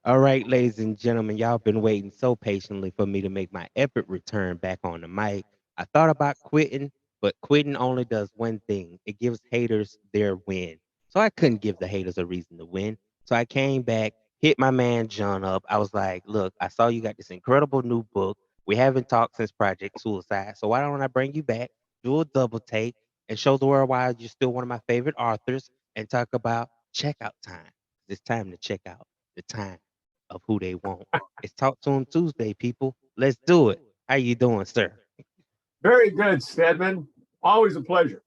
All right, ladies and gentlemen, y'all been waiting so patiently for me to make my epic return back on the mic. I thought about quitting, but quitting only does one thing. It gives haters their win. So I couldn't give the haters a reason to win. So I came back, hit my man John up. I was like, look, I saw you got this incredible new book. We haven't talked since Project Suicide. So why don't I bring you back, do a double take, and show the world why you're still one of my favorite authors and talk about checkout time. It's time to check out the time of who they want. It's Talk to 'em Tuesday, people. Let's do it. How you doing, sir? Very good, Stedman. Always a pleasure.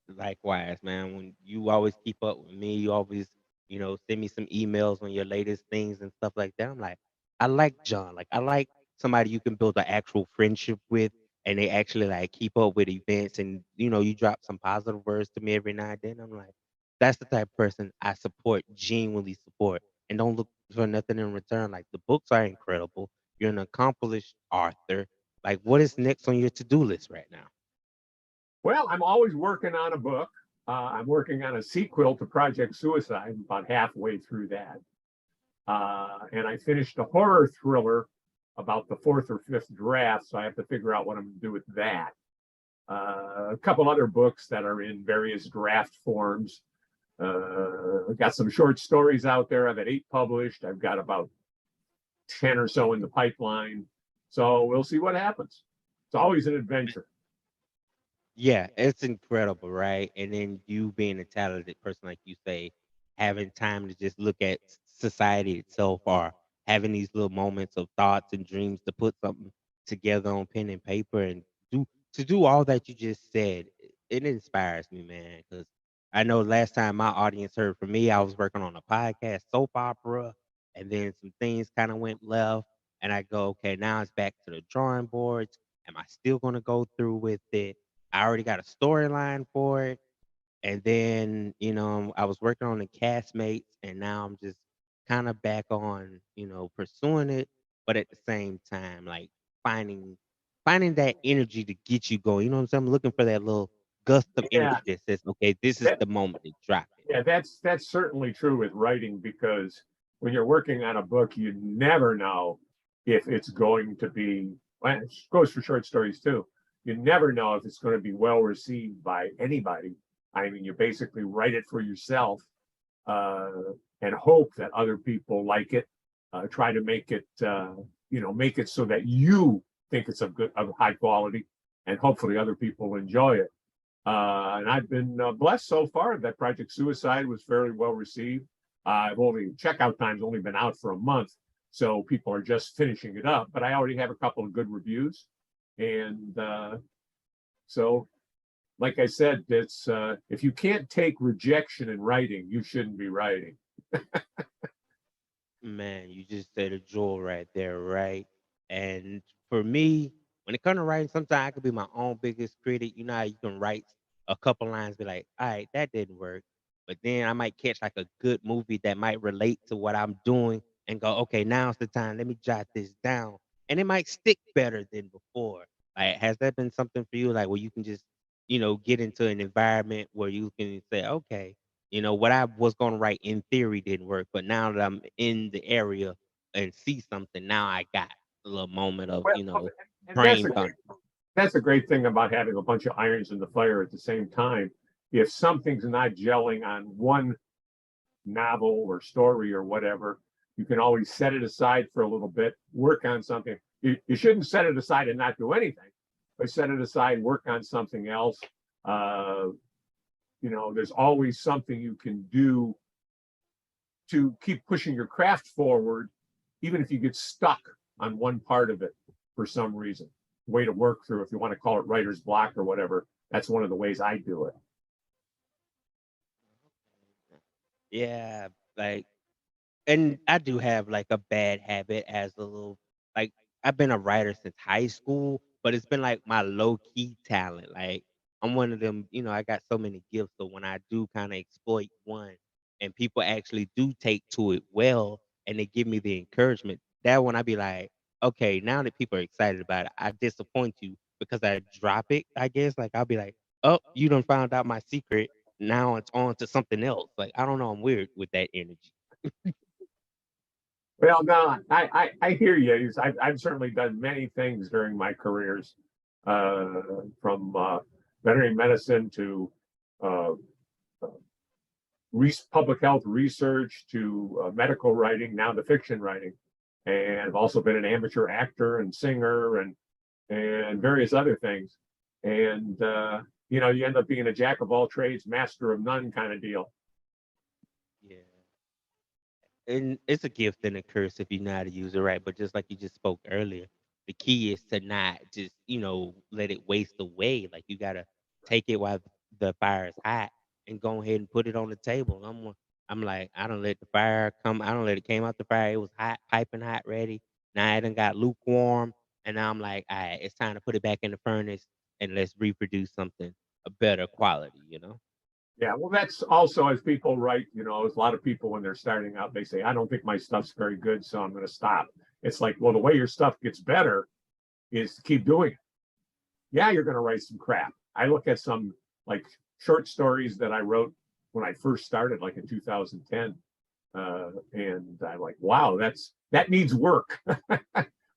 Likewise, man. When you always keep up with me, you always, send me some emails on your latest things and stuff like that. I'm like, I like John. Like, I like somebody you can build an actual friendship with, and they actually like keep up with events, and you drop some positive words to me every now and then. I'm like, that's the type of person I support, genuinely support, and don't look for nothing in return. Like the books are incredible. You're an accomplished author. Like, what is next on your to-do list right now? Well, I'm always working on a book. I'm working on a sequel to Project Suicide, about halfway through that. And I finished a horror thriller about the fourth or fifth draft, so I have to figure out what I'm going to do with that. A couple other books that are in various draft forms. I've got some short stories out there. I've had 8 published. I've got about 10 or so in the pipeline. So we'll see what happens. It's always an adventure. Yeah, it's incredible, right? And then you being a talented person, like you say, having time to just look at society itself, or having these little moments of thoughts and dreams to put something together on pen and paper and do all that you just said. It inspires me, man. Because I know last time my audience heard from me, I was working on a podcast soap opera, and then some things kind of went left. And I go, okay, now it's back to the drawing boards. Am I still going to go through with it? I already got a storyline for it. And then, I was working on the castmates, and now I'm just kind of back on, pursuing it, but at the same time, like finding finding that energy to get you going. You know what I'm saying? I'm looking for that little gust of Yeah, energy that says, okay, this is that, the moment to drop it. yeah, that's certainly true with writing because when you're working on a book, you never know if it's going to be. Well, it goes for short stories too. You never know if it's going to be well received by anybody. I mean, you basically write it for yourself uh, and hope that other people like it. Try to make it, make it so that you think it's of high quality, and hopefully other people enjoy it. And I've been blessed so far that Project Suicide was fairly well received. I've only checkout time's only been out for a month, so people are just finishing it up. But I already have a couple of good reviews, and so like I said, it's if you can't take rejection in writing, you shouldn't be writing. Man, you just said a jewel right there, right? And for me, when it comes to writing, sometimes I could be my own biggest critic. You know how you can write a couple lines, be like, all right, that didn't work. But then I might catch like a good movie that might relate to what I'm doing and go, okay, now's the time. Let me jot this down. And it might stick better than before. Like, has that been something for you? Like, where you can just, get into an environment where you can say, okay, what I was gonna write in theory didn't work, but now that I'm in the area and see something, now I got a little moment of, Well, and brain thunder. that's a great thing about having a bunch of irons in the fire at the same time. If something's not gelling on one novel or story or whatever, you can always set it aside for a little bit, work on something. You shouldn't set it aside and not do anything, but set it aside, work on something else. Uh, there's always something you can do to keep pushing your craft forward, even if you get stuck on one part of it for some reason. Way to work through, if you want to call it writer's block or whatever. That's one of the ways I do it. Yeah, like, and I do have like a bad habit as a little, like, I've been a writer since high school, but it's been like my low key talent. Like, I'm one of them, I got so many gifts, so when I do kind of exploit one and people actually do take to it well and they give me the encouragement, that when I be like, okay, now that people are excited about it, I disappoint you because I drop it, I guess. Like, I'll be like, oh, you done found out my secret. Now it's on to something else. Like, I don't know, I'm weird with that energy. Well, no, I hear you. I've certainly done many things during my careers, uh, from veterinary medicine to uh, public health research to medical writing, now to fiction writing. And I've also been an amateur actor and singer and various other things. And you end up being a jack of all trades, master of none kind of deal. Yeah. And it's a gift and a curse if you know how to use it right. But just like you just spoke earlier, the key is to not just, let it waste away. Like you gotta take it while the fire is hot and go ahead and put it on the table. I'm like, I don't let the fire come. I don't let it came out the fire. It was hot, piping hot, ready. Now it done got lukewarm, and now I'm like, all right, it's time to put it back in the furnace and let's reproduce something a better quality. Yeah, well, that's also as people write, as a lot of people when they're starting out, they say, I don't think my stuff's very good, so I'm going to stop. It's like, well, the way your stuff gets better is to keep doing it. Yeah, you're going to write some crap. I look at some like short stories that I wrote when I first started, like in 2010, and I'm like, wow, that needs work.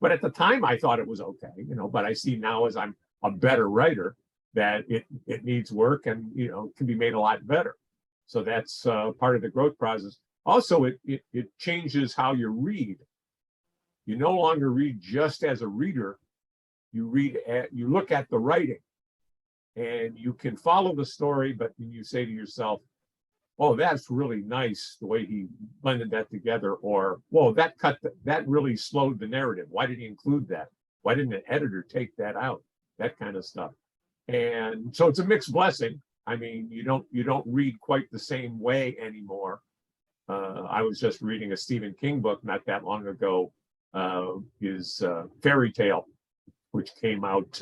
But at the time, I thought it was okay, But I see now as I'm a better writer that it needs work and can be made a lot better. So that's part of the growth process. Also, it changes how you read. You no longer read just as a reader. You look at the writing and you can follow the story, but you say to yourself, oh, that's really nice the way he blended that together, or whoa, that really slowed the narrative. Why did he include that? Why didn't an editor take that out? That kind of stuff. And so it's a mixed blessing. I mean, you don't read quite the same way anymore. I was just reading a Stephen King book not that long ago, his Fairy Tale, which came out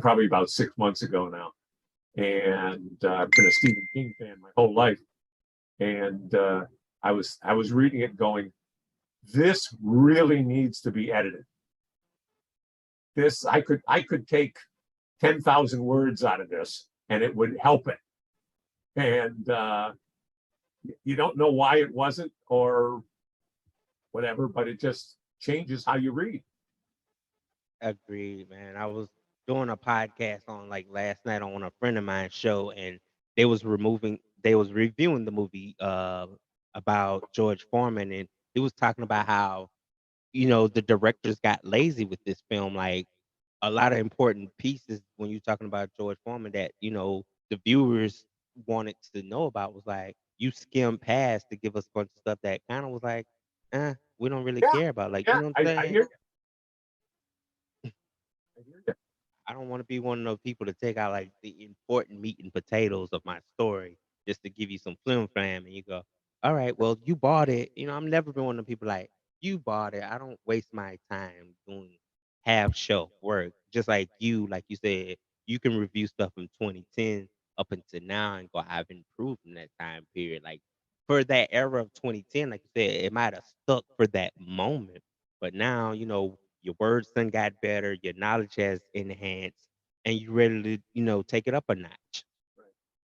probably about 6 months ago now. And I've been a Stephen King fan my whole life. And I was reading it going, this really needs to be edited. This I could take 10,000 words out of this and it would help it. And you don't know why it wasn't or whatever, but it just changes how you read. Agreed, man. I was doing a podcast on like last night on a friend of mine's show, and they was reviewing the movie about George Foreman, and he was talking about how the directors got lazy with this film. Like a lot of important pieces when you're talking about George Foreman that the viewers wanted to know about was like you skim past to give us a bunch of stuff that kind of was like, we don't really Yeah, care about. Like, you yeah, know what I'm I saying? hear you. I hear you. I don't want to be one of those people to take out like the important meat and potatoes of my story just to give you some flim flam, and you go, all right, well, you bought it. I'm never been one of the people like you bought it. I don't waste my time doing half shelf work. Just like you said, you can review stuff from 2010 up until now and go, I've improved in that time period. Like for that era of 2010, like you said, it might have stuck for that moment, but now your words done got better, your knowledge has enhanced, and you ready to, take it up a notch. Right.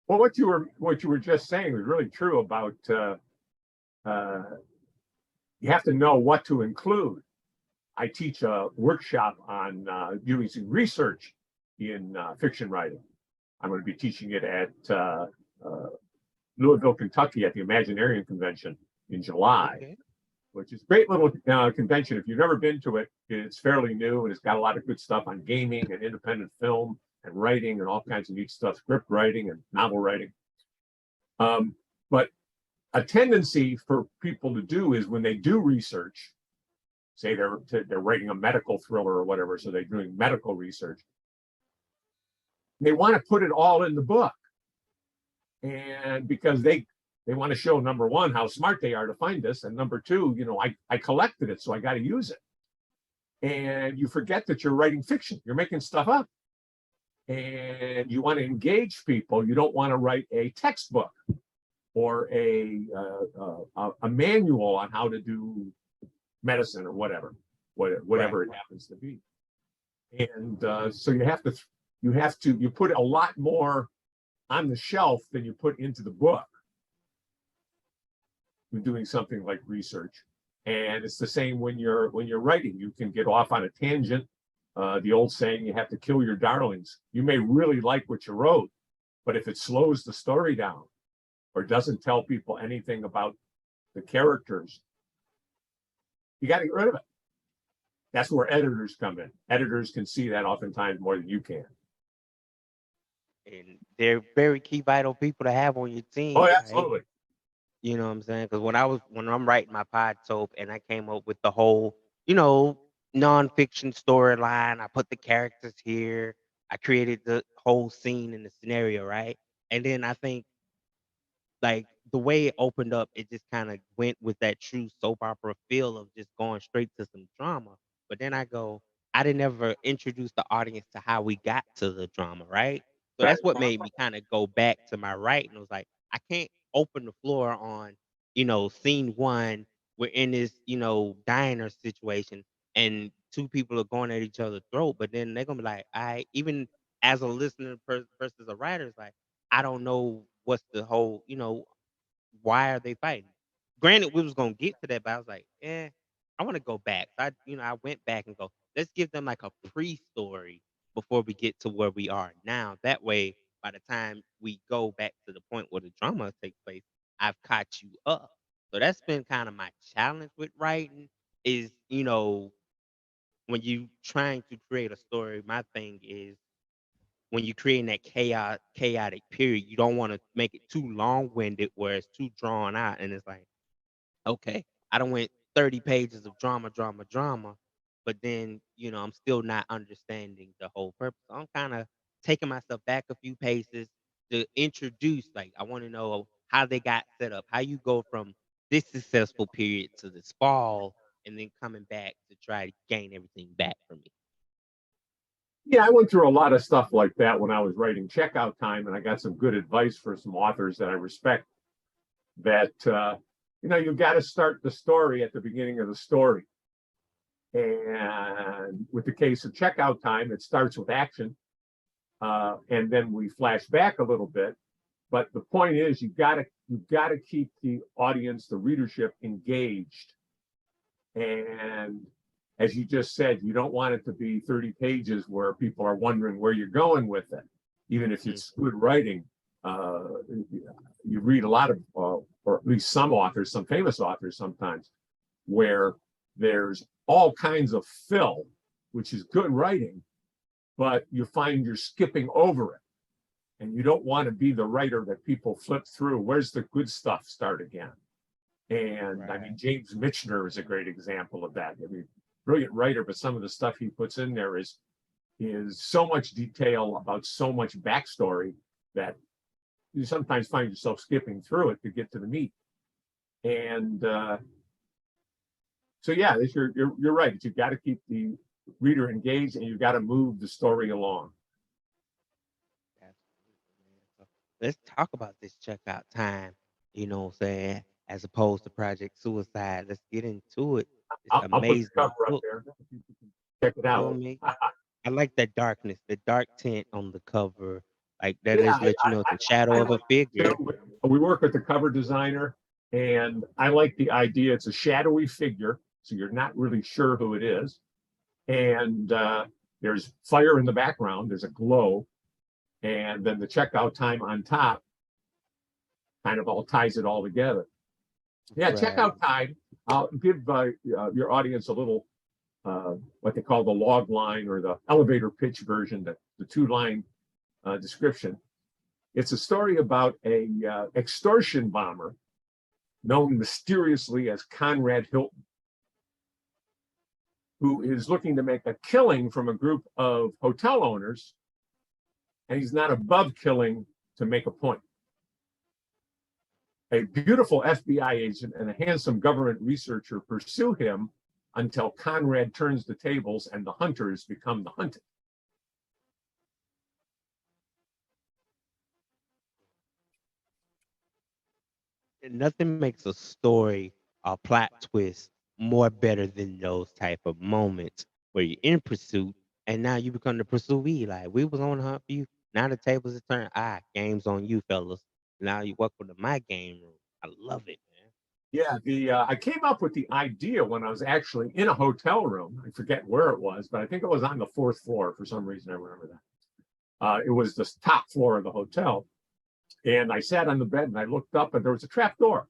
Well, what you were just saying was really true about uh, you have to know what to include. I teach a workshop on using research in fiction writing. I'm going to be teaching it at uh, Louisville, Kentucky, at the Imaginarium Convention in July, Okay. which is a great little convention. If you've never been to it, it's fairly new and it's got a lot of good stuff on gaming and independent film and writing and all kinds of neat stuff, script writing and novel writing. But a tendency for people to do is when they do research, say they're writing a medical thriller or whatever, so they're doing medical research, they want to put it all in the book, and because they want to show, number one, how smart they are to find this, and number two, I collected it, so I got to use it. And you forget that you're writing fiction, you're making stuff up, and you want to engage people. You don't want to write a textbook or a manual on how to do medicine or whatever Right. it happens to be. And so you put a lot more on the shelf than you put into the book when doing something like research. And it's the same when you're writing. You can get off on a tangent. The old saying, you have to kill your darlings. You may really like what you wrote, but if it slows the story down or doesn't tell people anything about the characters, you got to get rid of it. That's where editors come in. Editors can see that oftentimes more than you can. And they're very key vital people to have on your Oh, team, right? absolutely. You know what I'm saying? Because when I'm writing my pod soap and I came up with the whole, nonfiction storyline, I put the characters here, I created the whole scene and the scenario, right? And then I think like the way it opened up, it just kind of went with that true soap opera feel of just going straight to some drama. But then I didn't ever introduce the audience to how we got to the drama, right? So Right. that's what made me kind of go back to my writing. It was like, I can't open the floor on, scene one. We're in this, diner situation and two people are going at each other's throat, but then they're gonna be like, I even as a listener versus a writer, it's like, I don't know what's the whole, why are they fighting? Granted, we was gonna get to that, but I was like, I want to go back. So I went back and go, let's give them like a pre-story before we get to where we are now. That way, by the time we go back to the point where the drama takes place, I've caught you up. So that's been kind of my challenge with writing is, when you trying to create a story, my thing is when you're creating that chaotic period, you don't want to make it too long-winded where it's too drawn out and it's like, okay, I don't went 30 pages of drama, drama, drama, but then, I'm still not understanding the whole purpose. So I'm kind of taking myself back a few paces to introduce, like, I want to know how they got set up, how you go from this successful period to this fall, and then coming back to try to gain everything back from me. Yeah, I went through a lot of stuff like that when I was writing Checkout Time, and I got some good advice for some authors that I respect. That you've got to start the story at the beginning of the story. And with the case of Checkout Time, it starts with action, and then we flash back a little bit. But the point is, you've got to keep the audience, the readership, engaged. And as you just said, you don't want it to be 30 pages where people are wondering where you're going with it. Even if Mm, it's good writing, you read a lot of, or at least some authors, some famous authors sometimes, where there's all kinds of fill, which is good writing, but you find you're skipping over it. And you don't want to be the writer that people flip through. Where's the good stuff? Start again. And I mean, right. James Michener is a great example of that. I mean, brilliant writer, but some of the stuff he puts in there is so much detail about so much backstory that you sometimes find yourself skipping through it to get to the meat. And so, yeah, you're right. You've got to keep the reader engaged, and you've got to move the story along. Absolutely, man. So let's talk about this checkout time, what I'm saying, as opposed to Project Suicide. Let's get into it. This I'll put the amazing cover up book. there. People can check it You feel out. me? I like that darkness, the dark tint on the cover. Like that Yeah, just let you know it's a shadow I of a like it figure. too. We work with the cover designer, and I like the idea. It's a shadowy figure, so you're not really sure who it is. And there's fire in the background. There's a glow, and then the checkout time on top kind of all ties it all together. Yeah, Right. checkout time. I'll give your audience a little what they call the log line or the elevator pitch version, the two-line description. It's a story about a extortion bomber known mysteriously as Conrad Hilton, who is looking to make a killing from a group of hotel owners, and he's not above killing to make a point. A beautiful FBI agent and a handsome government researcher pursue him until Conrad turns the tables and the hunters become the hunted. And nothing makes a story or plot twist more better than those type of moments where you're in pursuit and now you become the pursuee. Like we was on the hunt for you. Now the tables are turned. Game's on you, fellas. Now you welcome to my game room. I love it, man. Yeah, the I came up with the idea when I was actually in a hotel room. I forget where it was, but I think it was on the fourth floor for some reason. I remember that. It was the top floor of the hotel, and I sat on the bed and I looked up, and there was a trap door,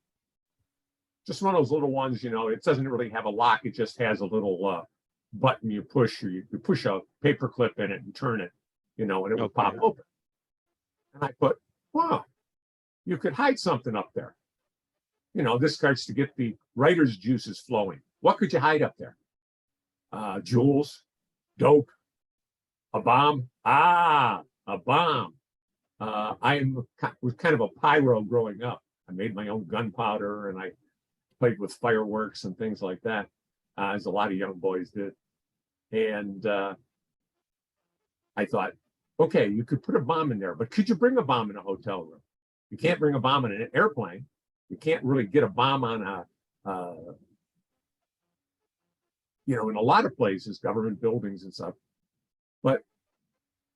just one of those little ones. It doesn't really have a lock; it just has a little button you push, or you push a paper clip in it and turn it, and it would pop Okay. open. And I thought, wow, you could hide something up there. This starts to get the writer's juices flowing. What could you hide up there? Jewels, dope, a bomb. A bomb. I was kind of a pyro growing up. I made my own gunpowder and I played with fireworks and things like that, as a lot of young boys did. And I thought, okay, you could put a bomb in there, but could you bring a bomb in a hotel room? You can't bring a bomb in an airplane. You can't really get a bomb on in a lot of places, government buildings and stuff. But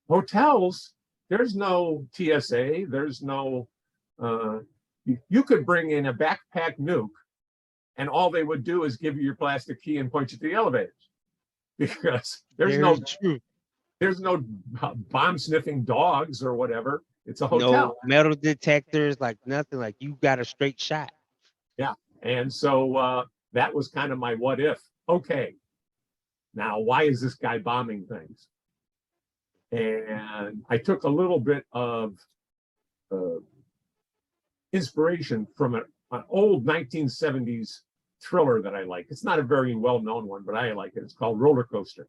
hotels, there's no TSA. There's no. Uh, you could bring in a backpack nuke, and all they would do is give you your plastic key and point you to the elevators because there's Very no true. there's no bomb sniffing dogs or whatever. It's a No hotel. metal detectors, like nothing. Like you got a straight shot. Yeah, and so that was kind of my what if. Okay, now why is this guy bombing things? And I took a little bit of uh, inspiration from an old 1970s thriller that I like. It's not a very well known one, but I like it. It's called Roller Coaster.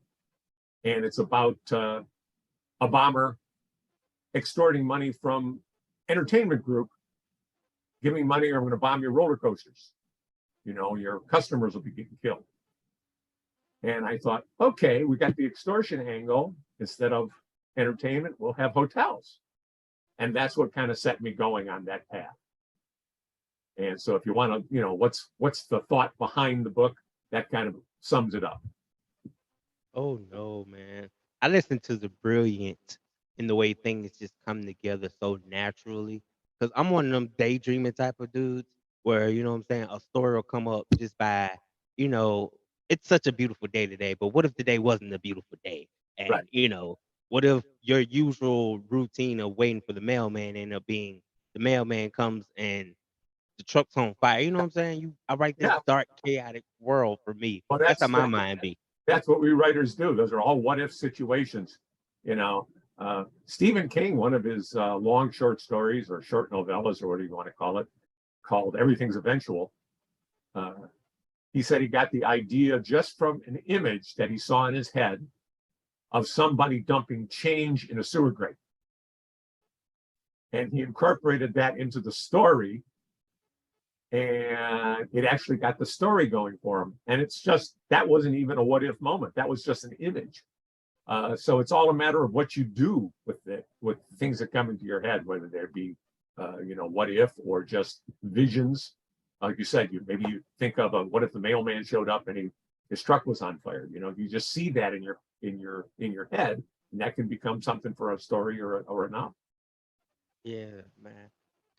And it's about a bomber extorting money from entertainment group, giving money, or I'm going to bomb your roller coasters. Your customers will be getting killed. And I thought, okay, we got the extortion angle. Instead of entertainment, we'll have hotels. And that's what kind of set me going on that path. And so if you want to, what's the thought behind the book, that kind of sums it up. Oh no, man. I listen to the brilliance in the way things just come together so naturally. Cause I'm one of them daydreaming type of dudes where, you know what I'm saying, a story will come up just by, you know, it's such a beautiful day today, but what if the day wasn't a beautiful day? Right. And, what if your usual routine of waiting for the mailman end up being the mailman comes and the truck's on fire? You know what I'm saying? I write this Yeah. dark, chaotic world for me. Well, That's how my mind be. that's what we writers do. Those are all what if situations. You know, Stephen King, one of his long short stories or short novellas or whatever you want to call it, called Everything's Eventual. Uh, he said he got the idea just from an image that he saw in his head of somebody dumping change in a sewer grate. And he incorporated that into the story, and it actually got the story going for him. And it's just, that wasn't even a what if moment. That was just an image. So it's all a matter of what you do with things that come into your head, whether they be, what if or just visions. Like you said, maybe you think of what if the mailman showed up and his truck was on fire. You just see that in your head, and that can become something for a story or a novel. Yeah, man.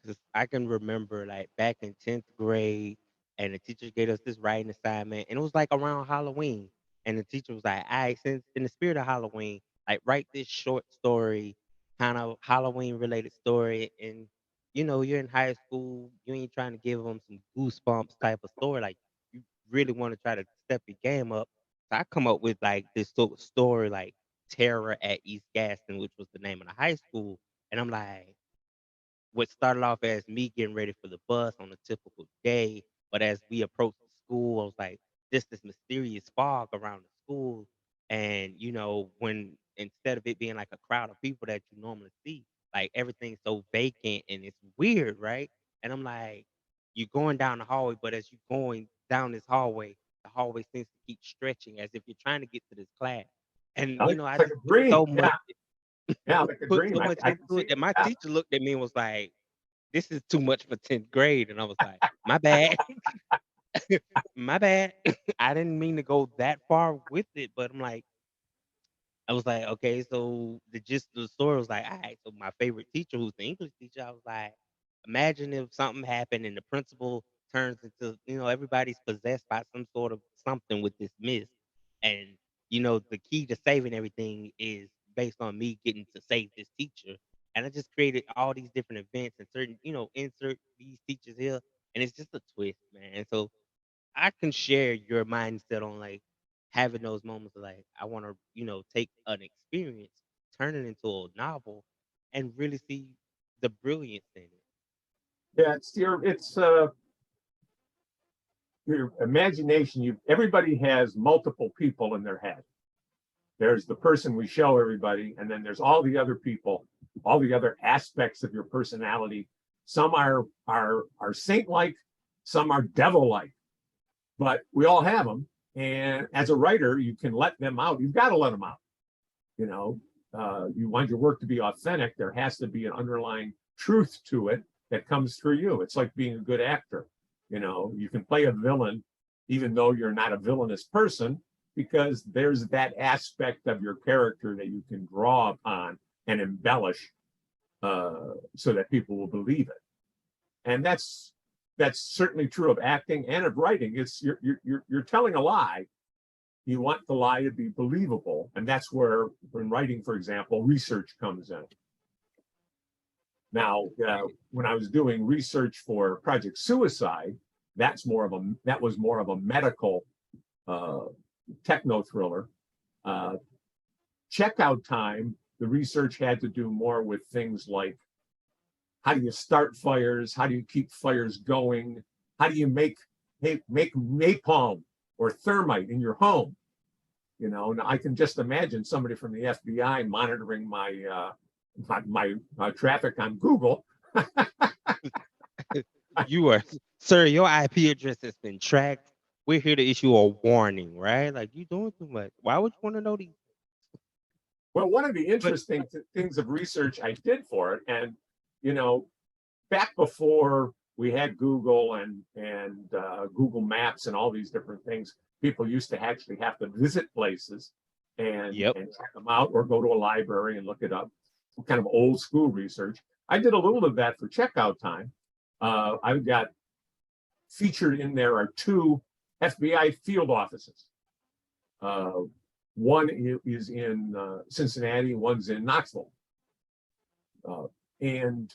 'Cause I can remember like back in 10th grade and the teacher gave us this writing assignment and it was like around Halloween. And the teacher was like, all right, since in the spirit of Halloween, like write this short story, kind of Halloween related story. And you're in high school, you ain't trying to give them some goosebumps type of story. Like you really want to try to step your game up. So I come up with like this sort of story like Terror at East Gaston, which was the name of the high school. And I'm like, what started off as me getting ready for the bus on a typical day, but as we approached the school, I was like, this mysterious fog around the school. And when instead of it being like a crowd of people that you normally see, like everything's so vacant and it's weird, right? And I'm like, you're going down the hallway, but as you're going down this hallway, the hallway seems to keep stretching as if you're trying to get to this class. And I It's like just a put dream. so Yeah, much yeah, like a put dream. so I, much I can into see it it. that my Yeah, teacher looked at me and was like, "This is too much for 10th grade." And I was like, "My bad. My bad. I didn't mean to go that far with it." But I was like, "Okay." So the gist of the story was like, "All right." So my favorite teacher, who's the English teacher, I was like, "Imagine if something happened and the principal turns into, everybody's possessed by some sort of something with this mist. And, the key to saving everything is based on me getting to save this teacher. And I just created all these different events and certain, insert these teachers here. And it's just a twist, man. And so I can share your mindset on like having those moments of like, I want to, take an experience, turn it into a novel, and really see the brilliance in it. Yeah, your imagination. Everybody has multiple people in their head. There's the person we show everybody, and then there's all the other people, all the other aspects of your personality. Some are saint-like, some are devil-like, but we all have them. And as a writer, you can let them out. You've got to let them out. You know, you want your work to be authentic. There has to be an underlying truth to it that comes through you. It's like being a good actor. You can play a villain even though you're not a villainous person, because there's that aspect of your character that you can draw upon and embellish, so that people will believe it. And that's certainly true of acting and of writing. It's you're telling a lie. You want the lie to be believable, and that's where, when writing, for example, research comes in. Now, when I was doing research for Project Suicide, that was more of a medical, techno thriller. Checkout time, the research had to do more with things like, how do you start fires? How do you keep fires going? How do you make napalm or thermite in your home? Now I can just imagine somebody from the FBI monitoring my traffic on Google. You are, sir, your IP address has been tracked. We're here to issue a warning, right? Like, you doing too much. Why would you want to know these? Well, one of the But interesting things of research I did for it, and you know, back before we had Google and Google Maps and all these different things, people used to actually have to visit places yep. and check them out, or go to a library and look it up. Kind of old school research. I did a little of that for checkout time. I've got featured in there are two FBI field offices. Uh, One is in Cincinnati, one's in Knoxville. And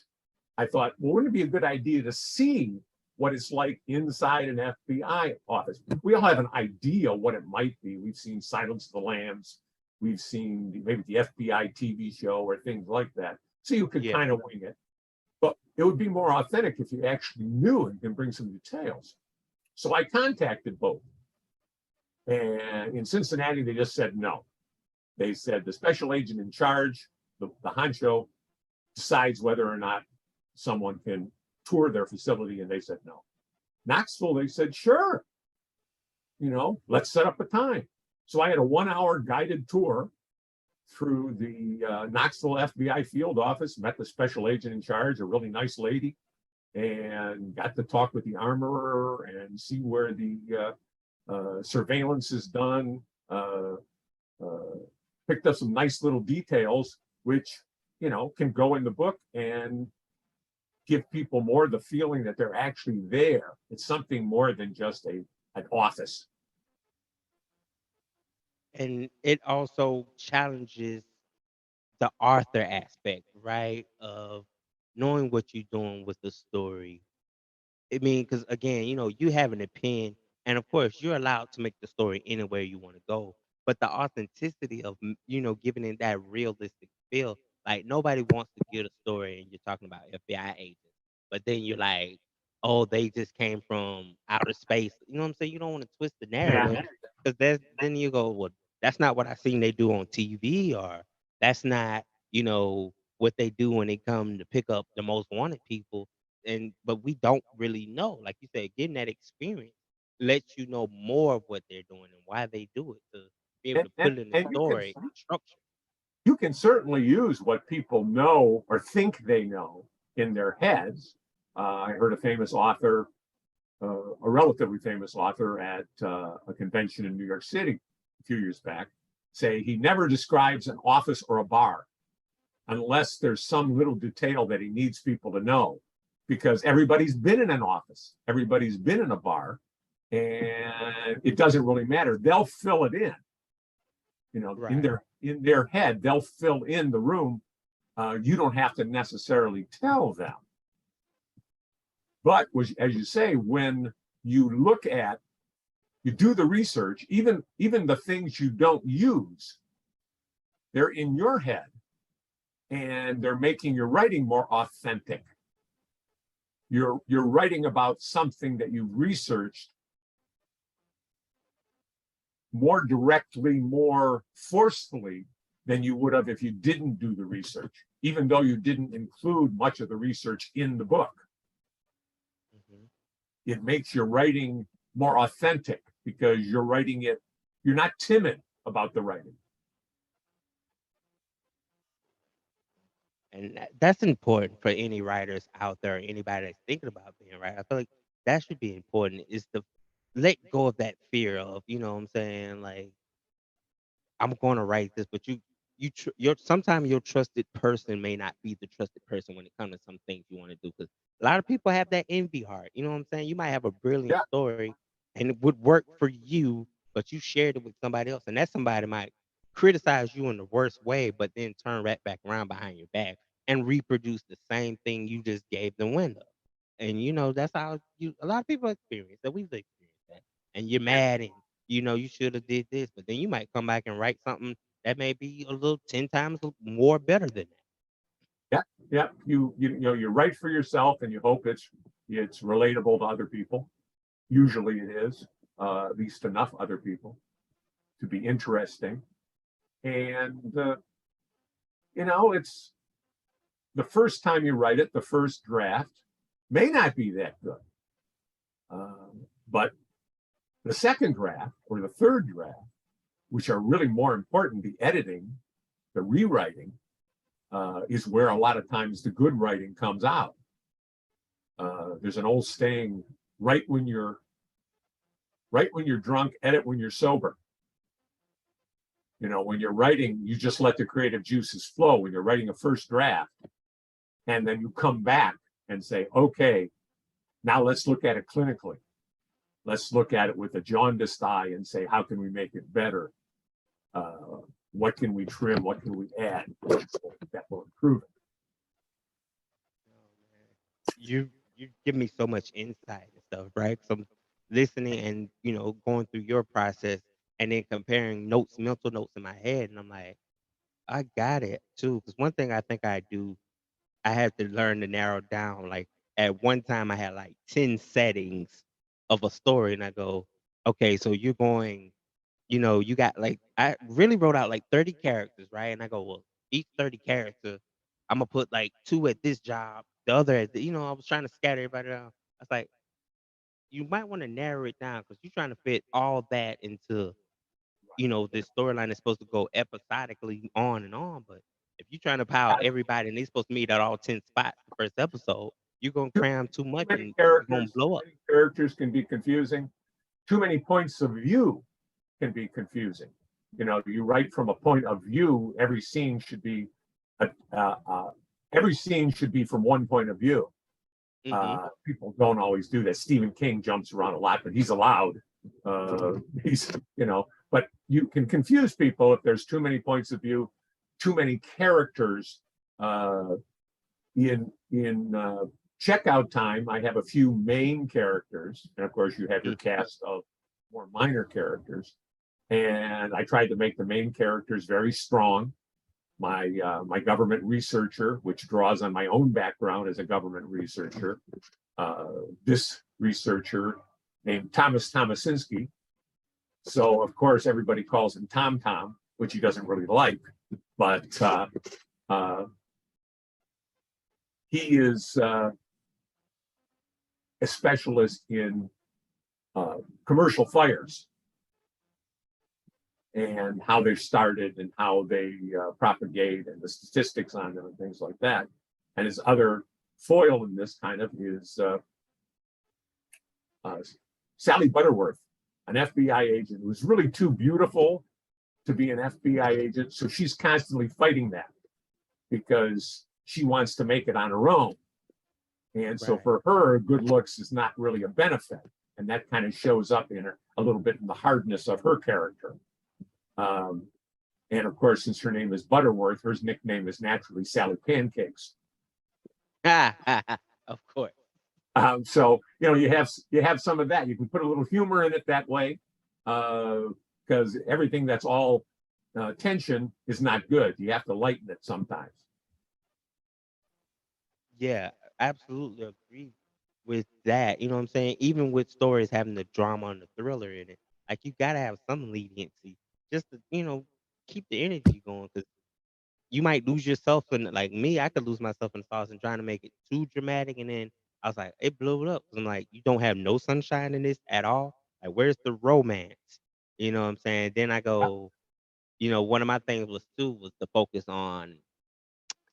I thought, well, wouldn't it be a good idea to see what it's like inside an FBI office? We all have an idea what it might be. We've seen Silence of the Lambs. We've seen maybe the FBI TV show or things like that. So you could Yeah. kind of wing it. But it would be more authentic if you actually knew and can bring some details. So I contacted both. And in Cincinnati, they just said no. They said the special agent in charge, the honcho, decides whether or not someone can tour their facility, and they said no. Knoxville, they said, sure, let's set up a time. So I had a 1-hour guided tour through the Knoxville FBI field office, met the special agent in charge, a really nice lady, and got to talk with the armorer and see where the surveillance is done. Picked up some nice little details, which can go in the book and give people more the feeling that they're actually there. It's something more than just an office. And it also challenges the author aspect, right? Of knowing what you're doing with the story. I mean, because again, you having a pen, and of course, you're allowed to make the story anywhere you want to go. But the authenticity of giving it that realistic feel, like nobody wants to get a story, and you're talking about FBI agents, but then you're like, oh, they just came from outer space. You know what I'm saying? You don't want to twist the narrative, Yeah. because then you go, well, that's not what I seen they do on TV, or that's not what they do when they come to pick up the most wanted people. And but we don't really know. Like you said, getting that experience lets you know more of what they're doing and why they do it, to be able And, to and, put it in the and story and structure. you can certainly use what people know or think they know in their heads. I heard a famous author, a relatively famous author at a convention in New York City a few years back, say he never describes an office or a bar unless there's some little detail that he needs people to know. because everybody's been in an office, everybody's been in a bar, and it doesn't really matter. They'll fill it in, Right. in their head, they'll fill in the room. You don't have to necessarily tell them. But as you say, when you look at, you do the research, even the things you don't use, they're in your head, and they're making your writing more authentic. You're writing about something that you've researched more directly, more forcefully than you would have if you didn't do the research, even though you didn't include much of the research in the book. Hmm. It makes your writing more authentic because you're writing it, you're not timid about the writing. And that's important for any writers out there, anybody that's thinking about being a writer. I feel like that should be important is to let go of that fear of, you know what I'm saying? Like, I'm going to write this, but your sometimes your trusted person may not be the trusted person when it comes to some things you want to do. Because a lot of people have that envy heart. You know what I'm saying? You might have a brilliant Yeah, story, and it would work for you, but you shared it with somebody else, and that somebody might criticize you in the worst way, but then turn right back around behind your back and reproduce the same thing you just gave them wind of. And that's how a lot of people experience that. We've experienced that, and you're yeah, mad and you should have did this, but then you might come back and write something that may be a little 10 times more better than that. yeah, yeah. You write for yourself, and you hope it's relatable to other people. Usually, it is, at least enough other people to be interesting. And it's the first time you write it, the first draft may not be that good, but the second draft or the third draft, which are really more important, the editing, the rewriting, is where a lot of times the good writing comes out. There's an old saying: write when you're drunk, edit when you're sober. When you're writing, you just let the creative juices flow. When you're writing a first draft, and then you come back and say, okay, now let's look at it clinically. Let's look at it with a jaundiced eye and say, how can we make it better? What can we trim? What can we add that will improve it? Oh, man. You give me so much insight and stuff, right? So I'm listening and going through your process and then comparing notes, mental notes in my head, and I'm like, I got it too. Because one thing I think I do, I have to learn to narrow down. Like at one time, I had like 10 settings of a story, and I go, okay, so you're going, you got like, I really wrote out like 30 characters, right? And I go, well, each 30 character, I'm gonna put like two at this job, the other at I was trying to scatter everybody down. I was like, you might want to narrow it down because you're trying to fit all that into this storyline is supposed to go episodically on and on, but if you're trying to pile Yeah, everybody and they're supposed to meet at all 10 spots the first episode, you're gonna cram too much and you're gonna blow too up. many characters can be confusing. Too many points of view can be confusing. You write from a point of view. Uh, uh, every scene should be from one point of view. Mhm. People don't always do that. Stephen King jumps around a lot, but he's allowed. He's but you can confuse people if there's too many points of view, too many characters. In checkout time, I have a few main characters, and of course, you have your Mm. cast of more minor characters. And I tried to make the main characters very strong. My government researcher, which draws on my own background as a government researcher, this researcher named Thomas Tomasinski. So of course everybody calls him Tom Tom, which he doesn't really like, but uh, he is a specialist in commercial fires and how they started and how they propagate and the statistics on them and things like that. And his other foil in this kind of is uh, Sally Butterworth, an FBI agent who's really too beautiful to be an FBI agent. So she's constantly fighting that because she wants to make it on her own. And so Right. for her, good looks is not really a benefit. And that kind of shows up in her a little bit in the hardness of her character. Um, and of course, since her name is Butterworth, her nickname is naturally Sally Pancakes. Of course. So you have some of that. You can put a little humor in it that way, because everything that's all tension is not good. You have to lighten it sometimes. Yeah, absolutely agree with that. You know what I'm saying? Even with stories having the drama and the thriller in it, like you gotta have some leniency just to, keep the energy going. Because you might lose yourself in like me, I could lose myself in the sauce and trying to make it too dramatic, and then I was like, it blew it up. 'Cause I'm like, you don't have no sunshine in this at all. Like, where's the romance? You know what I'm saying? Then I go, one of my things was too was to focus on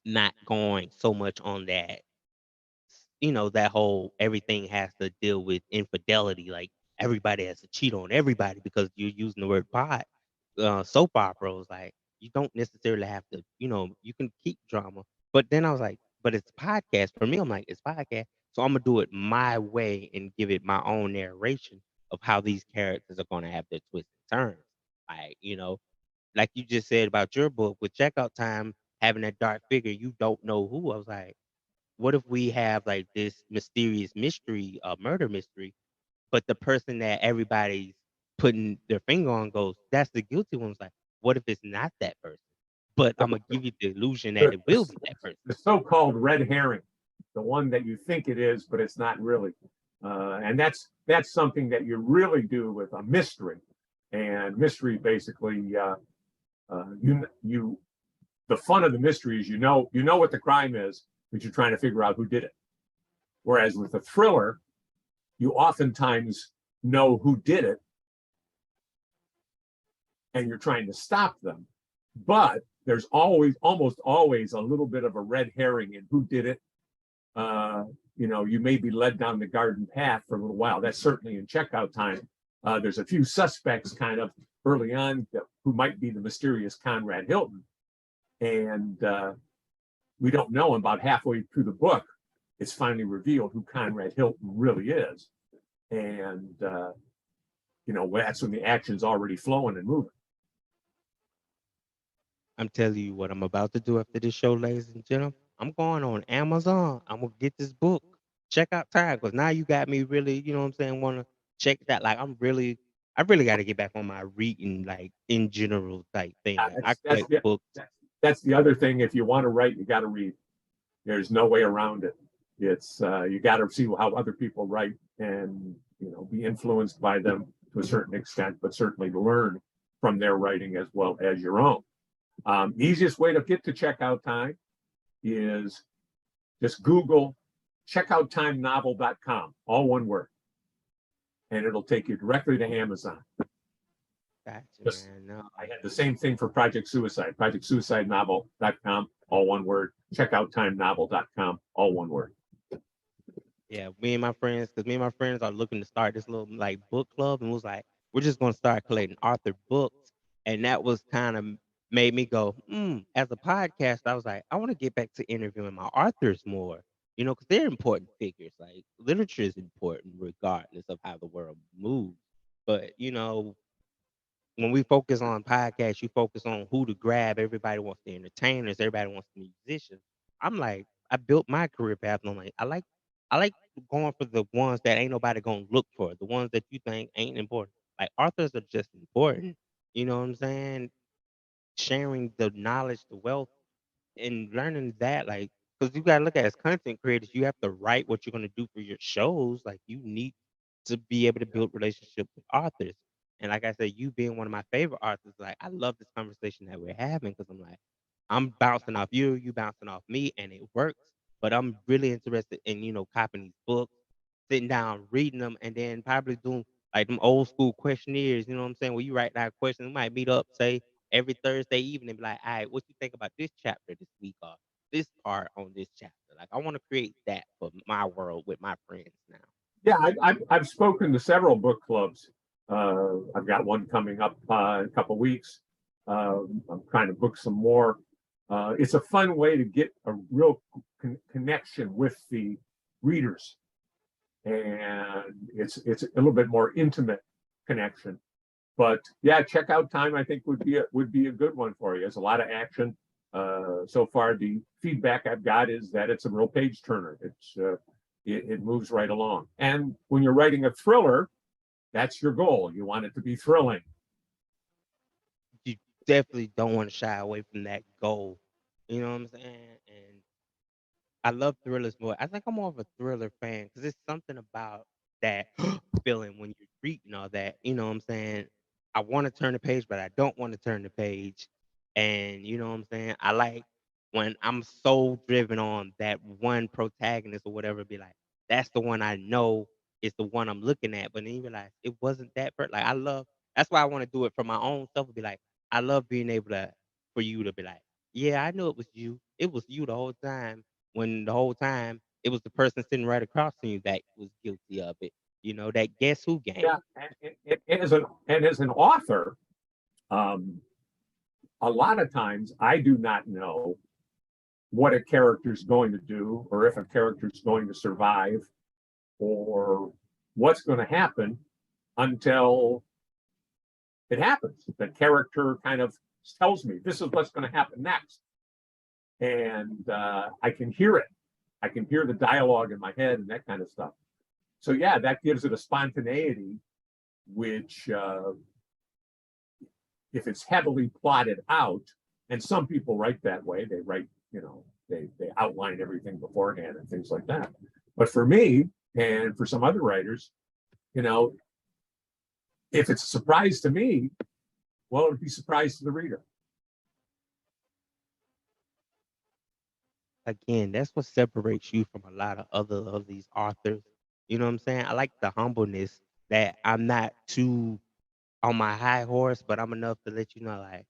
not going so much on that that whole everything has to deal with infidelity. Like everybody has to cheat on everybody because you're using the word pot. Soap operas, like you don't necessarily have to, you can keep drama. But then I was like, but it's podcast. For me, I'm like, it's podcast. So I'm gonna do it my way and give it my own narration of how these characters are gonna have their twists and turns. Like, like you just said about your book with checkout time having that dark figure, you don't know who. I was like, what if we have like this mysterious mystery, murder mystery, but the person that everybody's putting their finger on goes, that's the guilty one. It's like, what if it's not that person? But I'm gonna give you the illusion that The, it will be that person. the so-called red herring, the one that you think it is, but it's not really. And that's something that you really do with a mystery. And mystery basically, you the fun of the mystery is you know what the crime is, but you're trying to figure out who did it. Whereas with a thriller, you oftentimes know who did it, and you're trying to stop them. But there's almost always a little bit of a red herring in who did it. You may be led down the garden path for a little while. That's certainly in checkout time. There's a few suspects kind of early on who might be the mysterious Conrad Hilton. And we don't know about halfway through the book. It's finally revealed who Conrad Hilton really is. And, that's when the action's already flowing and moving. I'm telling you what I'm about to do after this show, ladies and gentlemen. I'm going on Amazon. I'm gonna get this book. Check out time because now you got me really, you know what I'm saying, wanna check that. Like I really gotta get back on my reading, like in general type thing. Like I That's collect the books. that's the other thing. If you want to write, you got to read. There's no way around it. It's you got to see how other people write and be influenced by them to a certain extent, but certainly learn from their writing as well as your own. Easiest way to get to checkout time is just Google checkouttimenovel.com, all one word, and it'll take you directly to Amazon. Gotcha, Just man. No. I had the same thing for Project Suicide, projectsuicidenovel.com, all one word, checkouttimenovel.com, all one word. Yeah, because me and my friends are looking to start this little like book club, and was like, we're just gonna start collecting author books, and that was kind of made me go, As a podcast, I was like, I want to get back to interviewing my authors more, because they're important figures. Like literature is important regardless of how the world moves, but when we focus on podcasts, you focus on who to grab. Everybody wants the entertainers. Everybody wants the musicians. I'm like, I built my career path, and I'm like, I like going for the ones that ain't nobody gonna look for, the ones that you think ain't important. Like authors are just important. You know what I'm saying? Sharing the knowledge, the wealth, and learning that, like, because you gotta look at as content creators, you have to write what you're gonna do for your shows. Like, you need to be able to build relationships with authors. And like I said, you being one of my favorite authors, like I love this conversation that we're having because I'm like, I'm bouncing off you, you bouncing off me, and it works. But I'm really interested in, copying these books, sitting down, reading them, and then probably doing like them old school questionnaires, you know what I'm saying? Where you write down questions, we might meet up, say every Thursday evening, be like, all right, what you think about this chapter this week or this part on this chapter? Like I want to create that for my world with my friends now. Yeah, I've spoken to several book clubs. I've got one coming up in a couple of weeks. I'm trying to book some more. It's a fun way to get a real connection with readers, and it's a little bit more intimate connection. But yeah, checkout time I think would be a good one for you. There's a lot of action. So far, the feedback I've got is that it's a real page turner. It moves right along. And when you're writing a thriller, that's your goal. You want it to be thrilling. You definitely don't want to shy away from that goal. You know what I'm saying? And I love thrillers more. I think I'm more of a thriller fan because it's something about that feeling when you're reading all that. You know what I'm saying? I want to turn the page, but I don't want to turn the page. And you know what I'm saying? I like when I'm so driven on that one protagonist or whatever, be like, that's the one I know is the one I'm looking at. But then you realize it wasn't that person. Like I love that's why I want to do it for my own self. Be like, I love being able to for you to be like, yeah, I know it was you. It was you the whole time when the whole time it was the person sitting right across from you that was guilty of it. You know, that guess who game. Yeah, and as an author, um, a lot of times I do not know what a character is going to do, or if a character is going to survive, or what's going to happen until it happens. The character kind of tells me this is what's going to happen next, and I can hear it. I can hear the dialogue in my head and that kind of stuff. So yeah, that gives it a spontaneity, which if it's heavily plotted out, and some people write that way, they write, they outline everything beforehand and things like that. But for me and for some other writers, you know, if it's a surprise to me, well, it'd be a surprise to the reader. Again, that's what separates you from a lot of other of these authors. You know what I'm saying? I like the humbleness that I'm not too on my high horse, but I'm enough to let you know, like,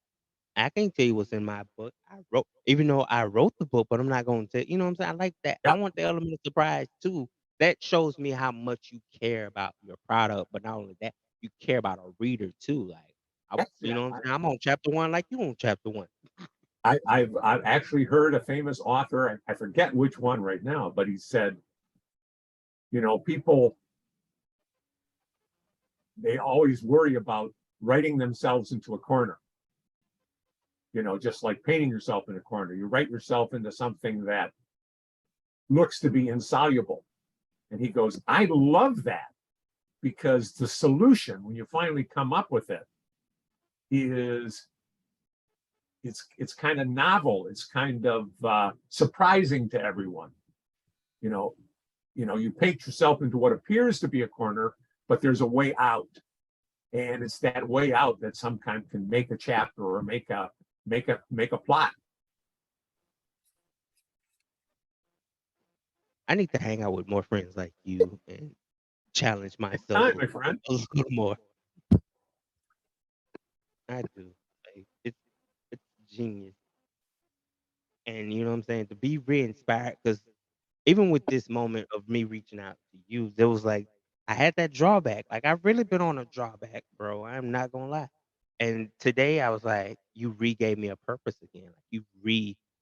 I can't tell you what's in my book. I wrote even though I wrote the book, but I'm not gonna tell you know what I'm saying? I like that. I Yeah, want the element of surprise too. That shows me how much you care about your product, but not only that, you care about a reader too. Like you yeah. know what I'm saying? I'm on chapter one like you on chapter one. I've actually heard a famous author, I forget which one right now, but he said, people, they always worry about writing themselves into a corner, just like painting yourself in a corner. You write yourself into something that looks to be insoluble. And he goes, I love that, because the solution, when you finally come up with it, is it's kind of novel. It's kind of surprising to everyone. You know, you paint yourself into what appears to be a corner, but there's a way out, and it's that way out that sometimes can make a chapter or make a plot. I need to hang out with more friends like you and challenge myself Time, my friend. a little more. I do. Like, it's genius. And you know what I'm saying? To be re-inspired, because even with this moment of me reaching out to you, there was like I had that drawback. Like I've really been on a drawback, bro. I'm not gonna lie. And today I was like, you re-gave me a purpose again. Like you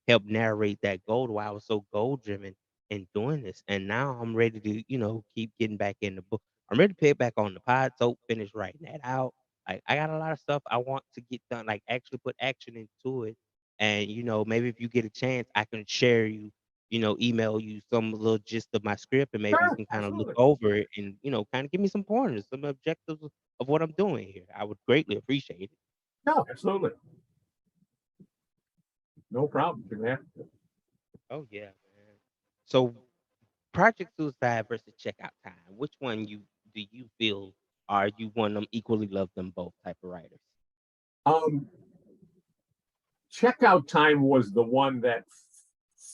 helped narrate that goal to why I was so goal driven in doing this. And now I'm ready to, keep getting back in the book. I'm ready to pick back on the pod soap, finish writing that out. Like I got a lot of stuff I want to get done, like actually put action into it. And maybe if you get a chance, I can share email you some little gist of my script, and maybe you Sure, can kind of look absolutely. over it and kind of give me some pointers, some objectives of what I'm doing here. I would greatly appreciate it. No, absolutely. No problem. Oh yeah, man. So Project Suicide versus Checkout Time. Which one do you feel are you one of them equally love them both type of writers? Um, Checkout time was the one that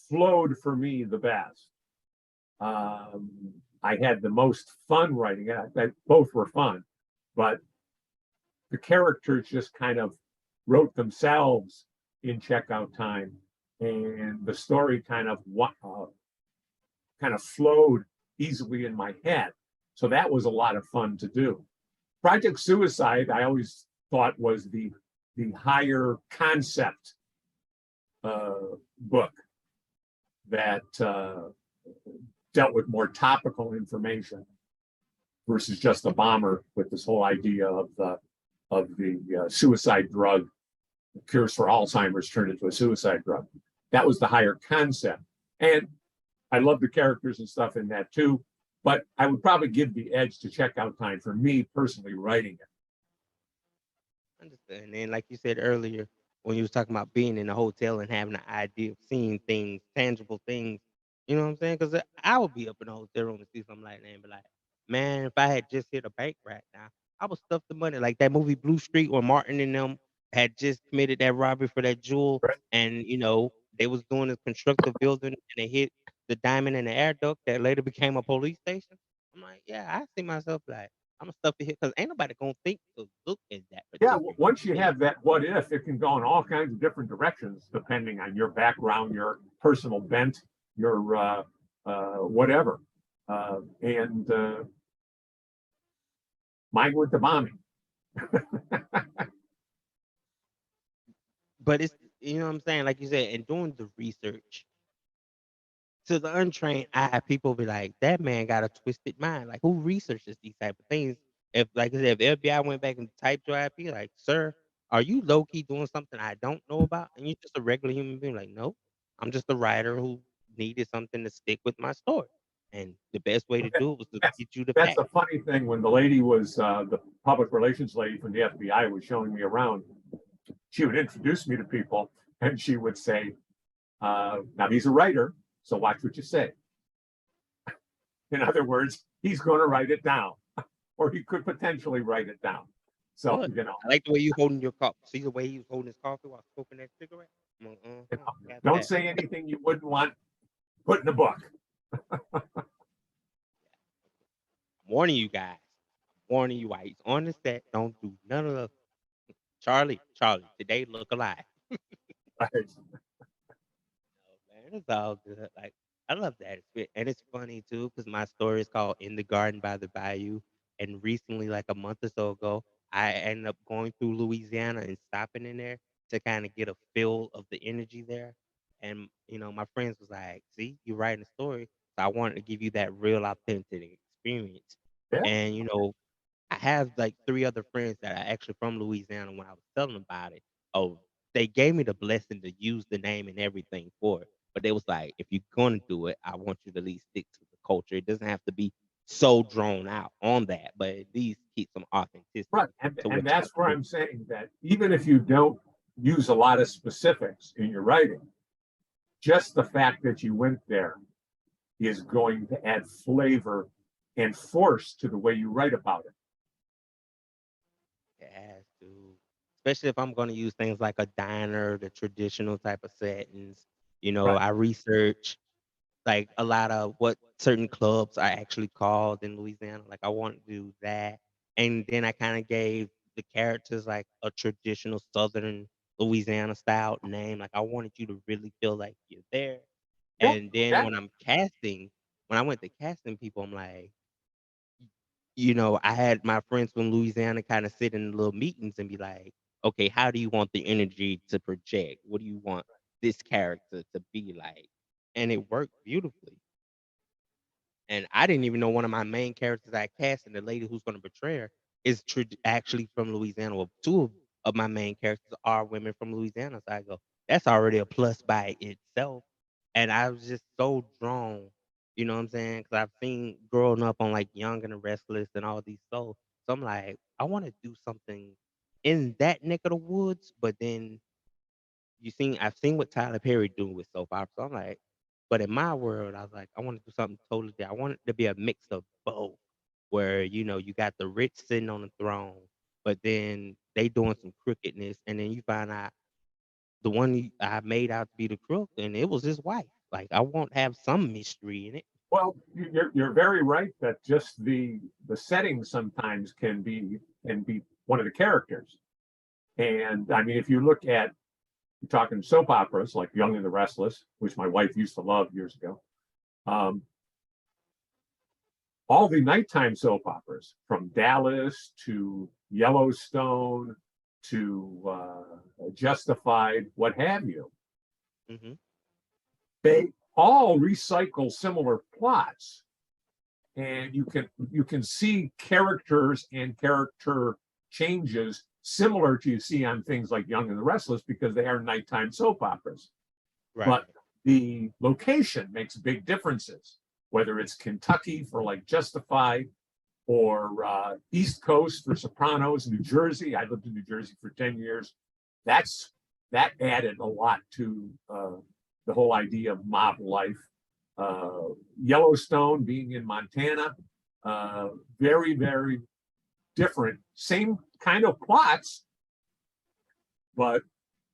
flowed for me the best. I had the most fun writing it. Both were fun, but the characters just kind of wrote themselves in checkout time, and the story kind of flowed easily in my head. So that was a lot of fun to do. Project Suicide, I always thought was the higher concept book that dealt with more topical information versus just a bomber with this whole idea of the suicide drug, cures for Alzheimer's turned into a suicide drug. That was the higher concept. And I love the characters and stuff in that too. But I would probably give the edge to checkout time for me personally writing it. Understand. And like you said earlier, when you was talking about being in a hotel and having the idea of seeing things, tangible things, you know what I'm saying? Because I would be up in a hotel room and see something like that and be like, man, if I had just hit a bank right now, I would stuff the money like that movie Blue Street where Martin and them had just committed that robbery for that jewel, Right? and they was doing a constructive building and they hit the diamond in the air duct that later became a police station. I'm like, yeah, I see myself like I'm gonna stuff it here because ain't nobody gonna think to look at that Yeah, particular once you thing. have that what if, it can go in all kinds of different directions depending on your background, your personal bent, your whatever. And mine with the bombing. But it's you know what I'm saying, like you said, and doing the research to the untrained eye, people be like, that man got a twisted mind. Like who researches these type of things? If like I said, if FBI went back and typed your IP, like, sir, are you low key doing something I don't know about? And you're just a regular human being, like, no, I'm just a writer who needed something to stick with my story. And the best way to do it was to That's get you the that's facts. the funny thing. When the lady was the public relations lady from the FBI was showing me around, she would introduce me to people, and she would say, "Now he's a writer, so watch what you say." In other words, he's going to write it down, or he could potentially write it down. So Good. I like the way you holding your cup. See the way he was holding his coffee while smoking that cigarette? Got don't that. say anything you wouldn't want put in a book. I'm warning you guys. I'm warning you while he's on the set. Don't do none of the Charlie, today look alive. Right? No, man, it's all good. Like I love that. And it's funny too, because my story is called In the Garden by the Bayou. And recently, like a month or so ago, I ended up going through Louisiana and stopping in there to kind of get a feel of the energy there. And my friends was like, "See, you're writing a story." So I wanted to give you that real authentic experience. Yeah. And I have like 3 other friends that are actually from Louisiana. When I was telling them about it, oh, they gave me the blessing to use the name and everything for it. But they was like, "If you're gonna do it, I want you to at least stick to the culture. It doesn't have to be so drawn out on that, but at least keep some Right. authenticity to And what y'all that's where do." I'm saying that even if you don't use a lot of specifics in your writing, just the fact that you went there is going to add flavor and force to the way you write about it. It has to, especially if I'm gonna use things like a diner, the traditional type of settings. Right. I research like a lot of what certain clubs are actually called in Louisiana. Like I want to do that. And then I kind of gave the characters like a traditional Southern Louisiana style name. Like I wanted you to really feel like you're there. Yeah. And then Yeah. when I went to casting people, I'm like, I had my friends from Louisiana kind of sit in little meetings and be like, okay, how do you want the energy to project? What do you want this character to be like? And it worked beautifully. And I didn't even know one of my main characters I cast, and the lady who's going to portray her is actually from Louisiana. Well, two of my main characters are women from Louisiana. So I go, that's already a plus by itself. And I was just so drawn, you know what I'm saying? Because I've seen growing up on like Young and the Restless and all these shows. So I'm like, I want to do something in that neck of the woods, but then I've seen what Tyler Perry do with soap opera. So I'm like, but in my world, I was like, I want to do something totally different. I want it to be a mix of both, where you got the rich sitting on the throne, but then they doing some crookedness, and then you find out the one I made out to be the crook, and it was his wife. Like I want to have some mystery in it. Well, you're very right that just the setting sometimes can be one of the characters. And I mean, if you look at you're talking soap operas like Young and the Restless, which my wife used to love years ago. Um, all the nighttime soap operas, from Dallas to Yellowstone to Justified, what have you, Hmm. they all recycle similar plots, and you can see characters and character changes similar to you see on things like Young and the Restless because they are nighttime soap operas. But Right. the location makes big differences, whether it's Kentucky for like Justified or East Coast for Sopranos, New Jersey. I lived in New Jersey for 10 years. That's that added a lot to the whole idea of mob life. Yellowstone being in Montana, very, very different. Same kind of plots, but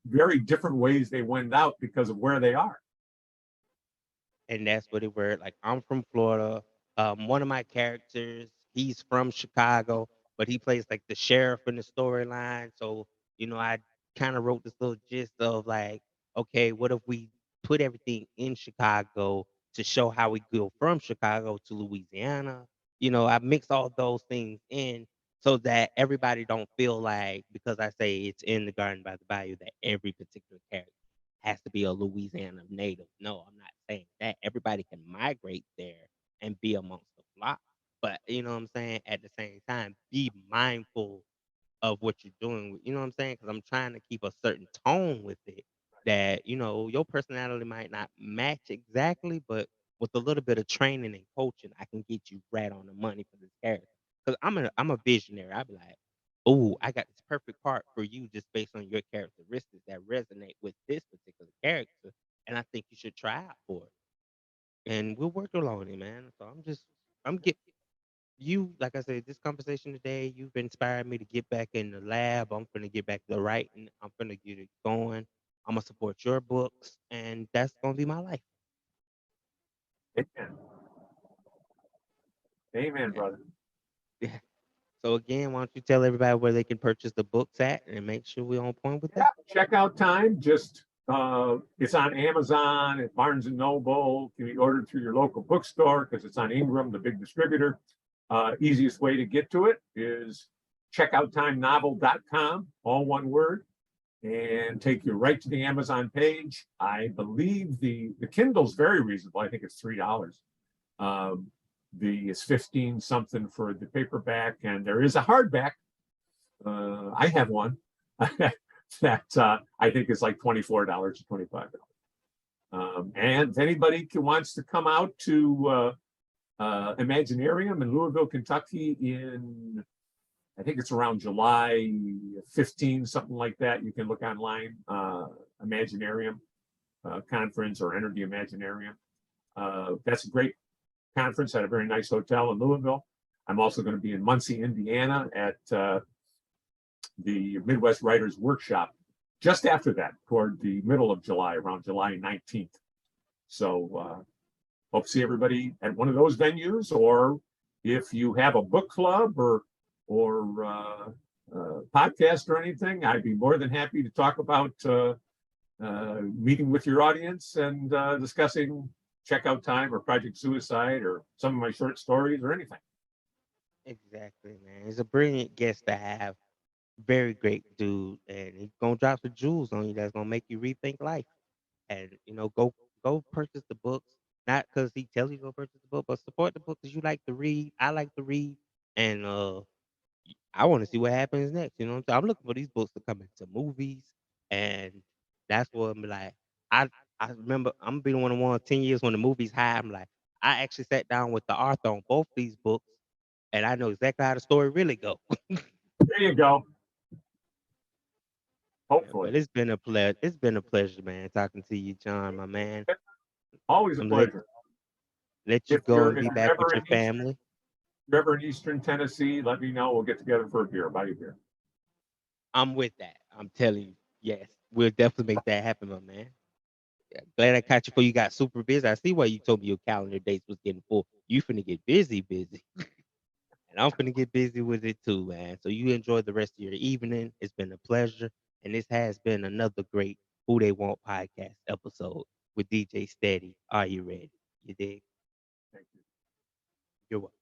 very different ways they went out because of where they are. And that's what it were. Like I'm from Florida. One of my characters, he's from Chicago, but he plays like the sheriff in the storyline. So I kind of wrote this little gist of like, okay, what if we put everything in Chicago to show how we go from Chicago to Louisiana? I mix all those things in so that everybody don't feel like because I say it's in the Garden by the Bayou that every particular character has to be a Louisiana native. No, I'm not saying that. Everybody can migrate there and be amongst the flock. But you know what I'm saying? At the same time, be mindful of what you're doing. You know what I'm saying? Because I'm trying to keep a certain tone with it that, your personality might not match exactly, but with a little bit of training and coaching, I can get you right on the money for this character. Because I'm a visionary. I'll be like, oh, I got this perfect part for you just based on your characteristics that resonate with this particular character. And I think you should try out for it. And we'll work along it, man. So I'm get you, like I said, this conversation today, you've inspired me to get back in the lab. I'm finna get back to writing. I'm finna get it going. I'm gonna support your books, and that's gonna be my life. Amen. Amen, Yeah. brother. Yeah. So again, why don't you tell everybody where they can purchase the books at, and make sure we're on point with Yeah, that. checkout time. Just it's on Amazon, at Barnes and Noble. Can be ordered through your local bookstore because it's on Ingram, the big distributor. Easiest way to get to it is checkouttimenovel.com, all one word, and take you right to the Amazon page. I believe the Kindle's very reasonable. I think it's $3. Um, the it's 15 something for the paperback, and there is a hardback. I have one that I think is like $24 or $25. And if anybody wants to come out to Imaginarium in Louisville, Kentucky in, I think it's around July 15, something like that. You can look online, Imaginarium conference or enter the Imaginarium. That's a great conference at a very nice hotel in Louisville. I'm also going to be in Muncie, Indiana at the Midwest Writers Workshop just after that, toward the middle of July, around July 19th. So hope to see everybody at one of those venues, or if you have a book club or podcast or anything, I'd be more than happy to talk about meeting with your audience and discussing Checkout Time or Project Suicide or some of my short stories or anything. Exactly, man. He's a brilliant guest to have. Very great dude, and he's gonna drop some jewels on you that's gonna make you rethink life. And go purchase the books, not because he tells you to go purchase the book, but support the book because you like to read. I like to read, and I want to see what happens next. You know what I'm saying? I'm looking for these books to come into movies, and that's what I'm like. I I remember I'm being one 10 years when the movie's high. I'm like, I actually sat down with the author on both these books, and I know exactly how the story really go. There you go. Yeah, but Hopefully. it's been a pleasure, man, talking to you, John, my man. Always a I'm gonna pleasure. let you If go you're and if be you're back with ever your in East, family. you're ever in Eastern Tennessee, let me know. We'll get together for a beer. Buy you a beer. I'm with that. I'm telling you, yes, we'll definitely make that happen, my man. Yeah, glad I caught you before you got super busy. I see why you told me your calendar dates was getting full. You finna get busy, busy, and I'm finna get busy with it too, man. So you enjoy the rest of your evening. It's been a pleasure, and this has been another great Who They Want podcast episode with DJ Steady. Are you ready? You dig? Thank you. You're welcome.